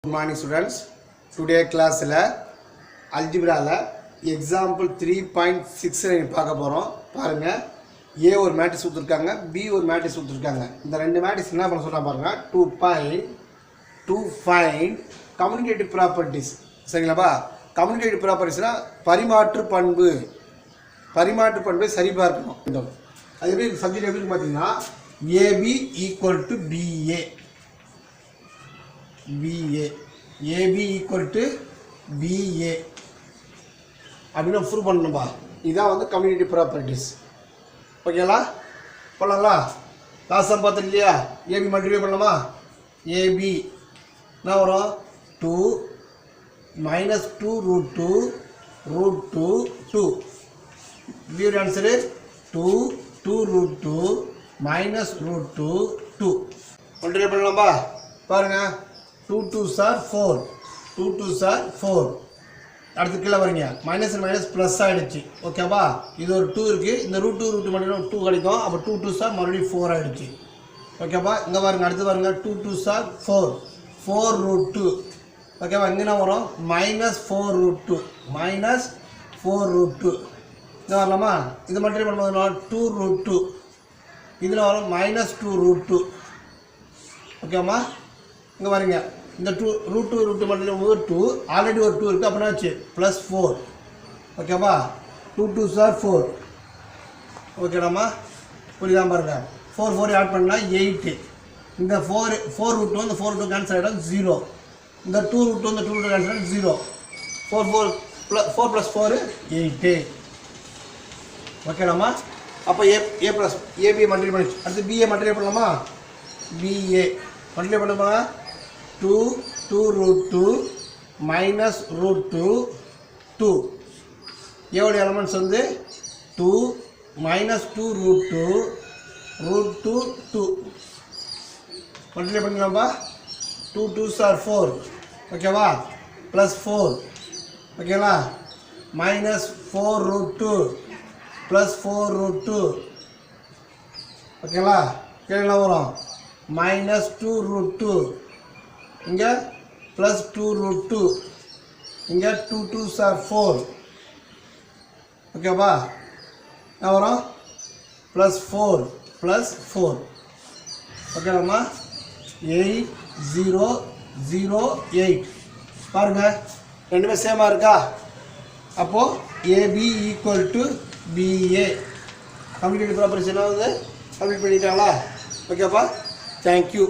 Good morning students. Today class algebra example 3.6 பார்க்க போறோம். பாருங்க A ஒரு மேட்ரிக்ஸ் கொடுத்திருக்காங்க, B ஒரு மேட்ரிக்ஸ் கொடுத்திருக்காங்க. இந்த ரெண்டு மேட்ரிக்ஸ் என்ன பண்ண சொல்றா பாருங்க. to find commutative properties. சரிங்களாப்பா? commutative propertiesனா பரிமாற்று பண்பு சரி பார்க்கணும். அது எப்படி சப்ஜெக்ட் எப்படி பாத்தீங்கன்னா AB equal to BA. AB equal to BA அப்படினா ப்ரூவ் பண்ணனும்பா. இதான் வந்து கம்யூனிட்டி ப்ராப்பர்ட்டீஸ். ஓகேங்களா? பண்ணலாம்ல? லாஸ்ட் சம் பார்த்தோம் இல்லையா? AB மல்டிப்ளை பண்ணலாமா? AB என்ன வரும்? 2 minus 2 root 2 root 2 2. Your answer is 2 root 2 minus root 2 2. Multiply பண்ணலாம்பா. பாருங்க 2 2s are 4. 2 2s are 4. அடுத்து கீழே வரீங்க மைனஸ் மைனஸ் ப்ளஸ் ஆகிடுச்சு. ஓகேவா? இது ஒரு 2 இருக்குது. இந்த ரூட் 2 மட்டும் 2 கிடைக்கும். அப்போ 2 2s are மறுபடியும் 4 ஆகிடுச்சு. ஓகேவா? இங்கே பாருங்க அடுத்து பாருங்க 2 2s are 4. 4 root 2. ஓகேவா? இங்கே என்ன வரும்? Minus 4 root 2. Minus 4 root 2. இங்கே வரலாமா? இது மட்டும் பண்ணும்போது 2 root 2. இதில் வரும் மைனஸ் 2 root 2. ஓகேவா? இங்கே வரீங்க இந்த 2 root 2 மட்டும் 2 ஆல்ரெடி ஒரு 2 இருக்குது. அப்படின்னா வச்சு ப்ளஸ் 4. ஓகேவா? 2 2s are 4. ஓகேடாமா? புரியுதா பாருங்க. 4 4 ஆட் பண்ணால் 8. இந்த 4 root 2 இந்த 4 root 2 கேன்சல் ஆகிடும் 0. இந்த 2 root 2 இந்த 2 root 2 கேன்சல் ஆகிடும் 0. 4 + 4 8. ஓகேடாமா? அப்போ ஏ ப்ளஸ் ஏபி மல்டிப்ளை பண்ணி அடுத்து பிஏ மல்டிப்ளை பண்ணலாமா? பிஏ மல்டிப்ளை பண்ணுமா? 2 root 2 minus root 2 2. எவ்வளோ எலமெண்ட்ஸ் வந்து 2 minus 2 root 2 root 2 2. Multiply பண்ணலாம்பா. 2 2s are 4. ஓகேவா? ப்ளஸ் 4. ஓகேவா? Minus 4 root 2 plus 4 root 2. ஓகேவா? கேள்வி வரும் மைனஸ் 2 root 2. இங்கே ப்ளஸ் 2 root 2. இங்கே 2 2s are 4. ஓகேவா? என்ன வரும்? Plus 4 plus 4. ஓகேவாம்மா? 8 0 0 8. பாருங்க ரெண்டுமே சேமாக இருக்கா? அப்போது AB equal to BA. Complete properties என்ன வந்து கம்ப்ளீட் பண்ணிட்டாங்களா? ஓகேப்பா? தேங்க்யூ.